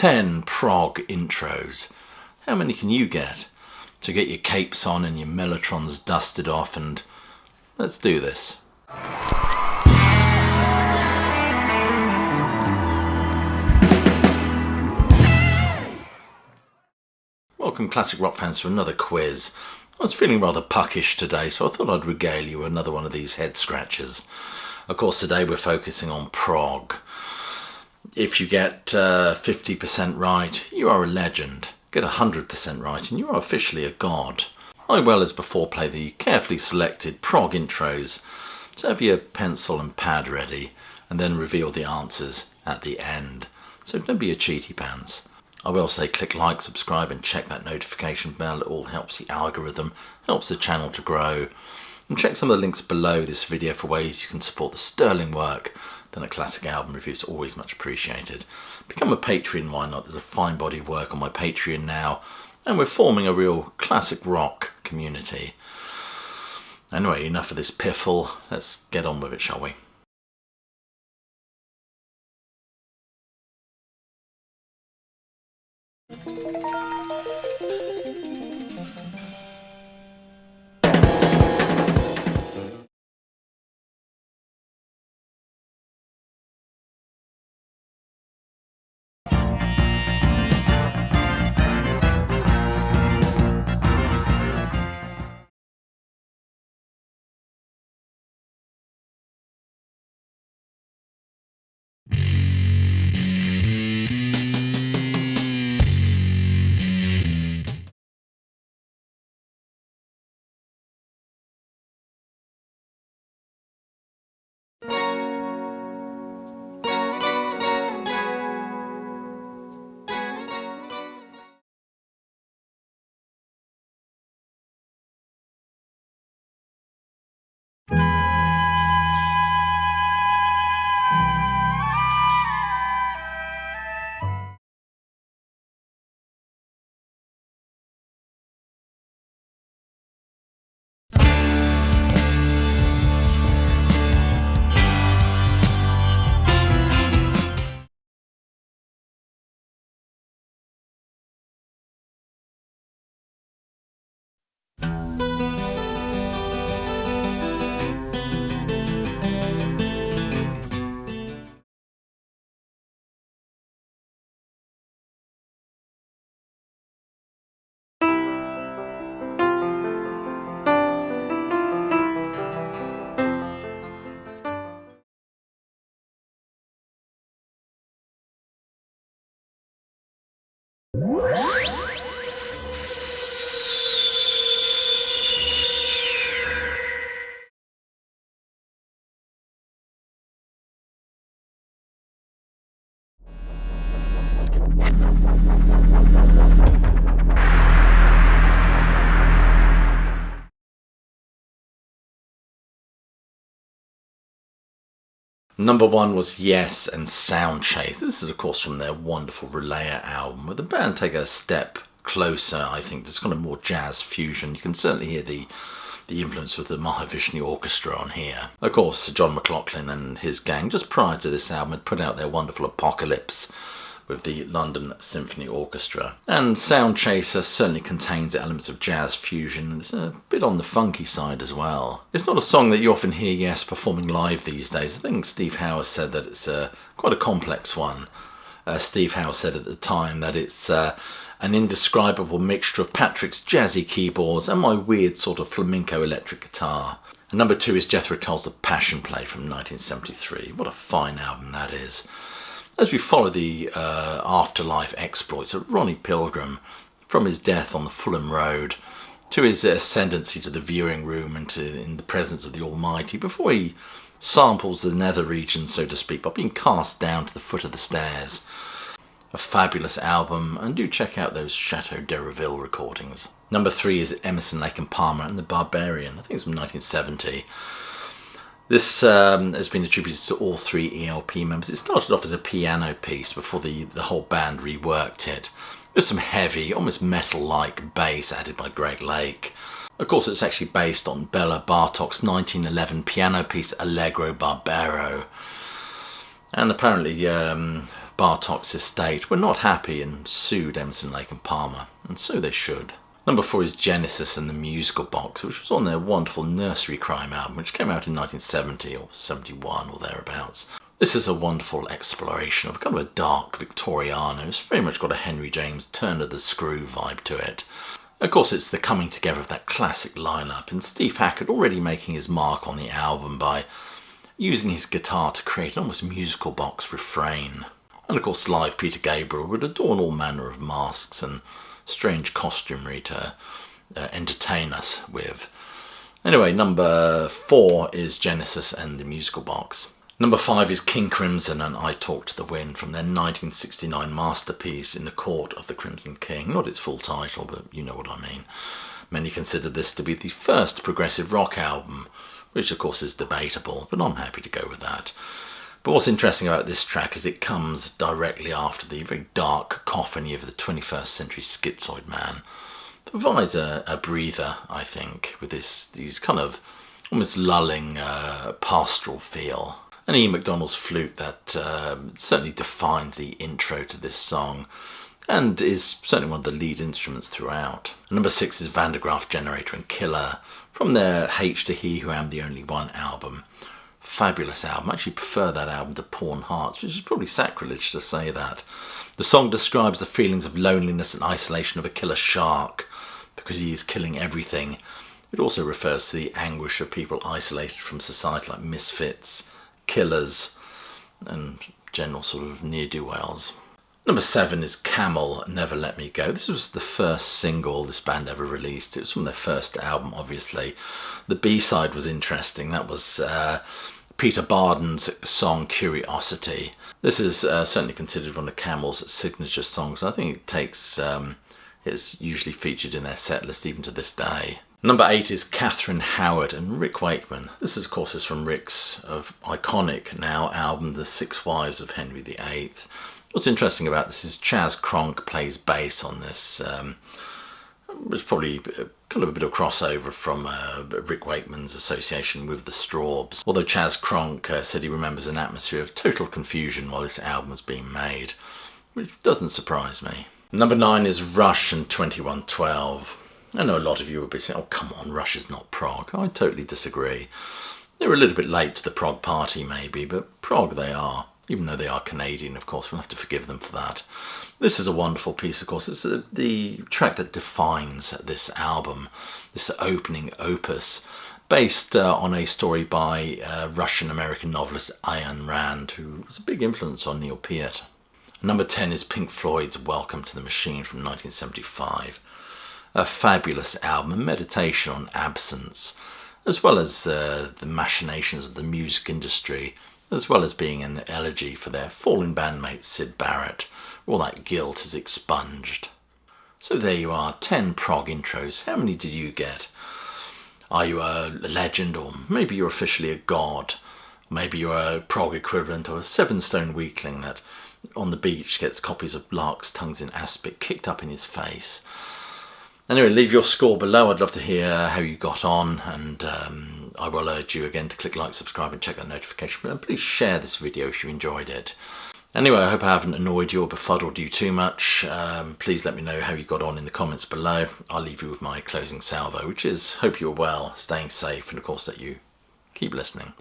10 prog intros. How many can you get? To get your capes on and your mellotrons dusted off, and let's do this. Welcome classic rock fans to another quiz. I was feeling rather puckish today, so I thought I'd regale you with another one of these head scratches. Of course, today we're focusing on prog. If you get 50% right, you are a legend. Get 100% right and you are officially a god. I will, as before, play the carefully selected prog intros, so have your pencil and pad ready, and then reveal the answers at the end. So don't be a cheaty pants. I will say click like, subscribe and check that notification bell. It all helps the algorithm, helps the channel to grow. And check some of the links below this video for ways you can support the sterling work done at Classic Album Reviews. Always much appreciated. Become a Patreon, why not? There's a fine body of work on my Patreon now, and we're forming a real classic rock community. Anyway, enough of this piffle. Let's get on with it, shall we? Number one was Yes and Sound Chase. This is, of course, from their wonderful Relayer album, where the band take a step closer, I think. There's kind of more jazz fusion. You can certainly hear the influence of the Mahavishnu Orchestra on here. Of course, John McLaughlin and his gang, just prior to this album, had put out their wonderful Apocalypse with the London Symphony Orchestra. And Sound Chaser certainly contains elements of jazz fusion, and it's a bit on the funky side as well. It's not a song that you often hear Yes performing live these days. I think Steve Howe said that it's quite a complex one. Steve Howe said at the time that it's an indescribable mixture of Patrick's jazzy keyboards and my weird sort of flamenco electric guitar. And number two is Jethro Tull's The Passion Play from 1973. What a fine album that is. As we follow the afterlife exploits of Ronnie Pilgrim, from his death on the Fulham Road to his ascendancy to the viewing room and in the presence of the Almighty, before he samples the nether regions, so to speak, by being cast down to the foot of the stairs. A fabulous album, and do check out those Chateau d'Ereville recordings. Number three is Emerson, Lake and Palmer and the Barbarian. I think it's from 1970. This has been attributed to all three ELP members. It started off as a piano piece before the whole band reworked it. There's some heavy, almost metal-like bass added by Greg Lake. Of course, it's actually based on Bela Bartok's 1911 piano piece Allegro Barbaro. And apparently Bartok's estate were not happy and sued Emerson, Lake and Palmer, and so they should. Number 4 is Genesis and the Musical Box, which was on their wonderful Nursery Crime album, which came out in 1970 or 71 or thereabouts. This is a wonderful exploration of kind of a dark Victoriano. It's very much got a Henry James Turn of the Screw vibe to it. Of course, it's the coming together of that classic lineup, and Steve Hackett already making his mark on the album by using his guitar to create an almost musical box refrain. And of course, live Peter Gabriel would adorn all manner of masks and strange costumery to entertain us with. Anyway, number 4 is Genesis and the Musical Box. Number 5 is King Crimson and I Talk to the Wind from their 1969 masterpiece In the Court of the Crimson King. Not its full title, but you know what I mean. Many consider this to be the first progressive rock album, which of course is debatable, but I'm happy to go with that. But what's interesting about this track is it comes directly after the very dark cacophony of the 21st century schizoid man. It provides a breather, I think, with these kind of almost lulling pastoral feel. And Ian MacDonald's flute that certainly defines the intro to this song and is certainly one of the lead instruments throughout. And number 6 is Van de Graaff Generator and Killer from their H to He Who Am the Only One album. Fabulous album. I actually prefer that album to Pawn Hearts, which is probably sacrilege to say that. The song describes the feelings of loneliness and isolation of a killer shark because he is killing everything. It also refers to the anguish of people isolated from society, like misfits, killers, and general sort of ne'er-do-wells. Number 7 is Camel, Never Let Me Go. This was the first single this band ever released. It was from their first album, obviously. The B-side was interesting. That was Peter Barden's song Curiosity. This is certainly considered one of Camel's signature songs. I think it takes, it's usually featured in their set list even to this day. Number 8 is Catherine Howard and Rick Wakeman. This, of course, is from Rick's iconic now album, The Six Wives of Henry VIII. What's interesting about this is Chaz Cronk plays bass on this. It's probably kind of a bit of crossover from Rick Wakeman's association with the Strawbs. Although Chaz Cronk said he remembers an atmosphere of total confusion while this album was being made, which doesn't surprise me. Number 9 is Rush and 2112. I know a lot of you will be saying, oh come on, Rush is not prog. I totally disagree. They're a little bit late to the prog party maybe, but prog they are. Even though they are Canadian, of course, we'll have to forgive them for that. This is a wonderful piece, of course. It's the track that defines this album, this opening opus, based on a story by Russian-American novelist Ayn Rand, who was a big influence on Neil Peart. Number 10 is Pink Floyd's Welcome to the Machine from 1975. A fabulous album, a meditation on absence, as well as the machinations of the music industry, as well as being an elegy for their fallen bandmate Syd Barrett. All that guilt is expunged. So there you are, 10 prog intros. How many did you get? Are you a legend, or maybe you're officially a god? Maybe you're a prog equivalent of a 7-stone weakling that on the beach gets copies of Lark's Tongues in Aspic kicked up in his face. Anyway, leave your score below. I'd love to hear how you got on, and I will urge you again to click like, subscribe and check that notification bell. Please share this video if you enjoyed it. Anyway, I hope I haven't annoyed you or befuddled you too much. Please let me know how you got on in the comments below. I'll leave you with my closing salvo, which is hope you're well, staying safe, and of course that you keep listening.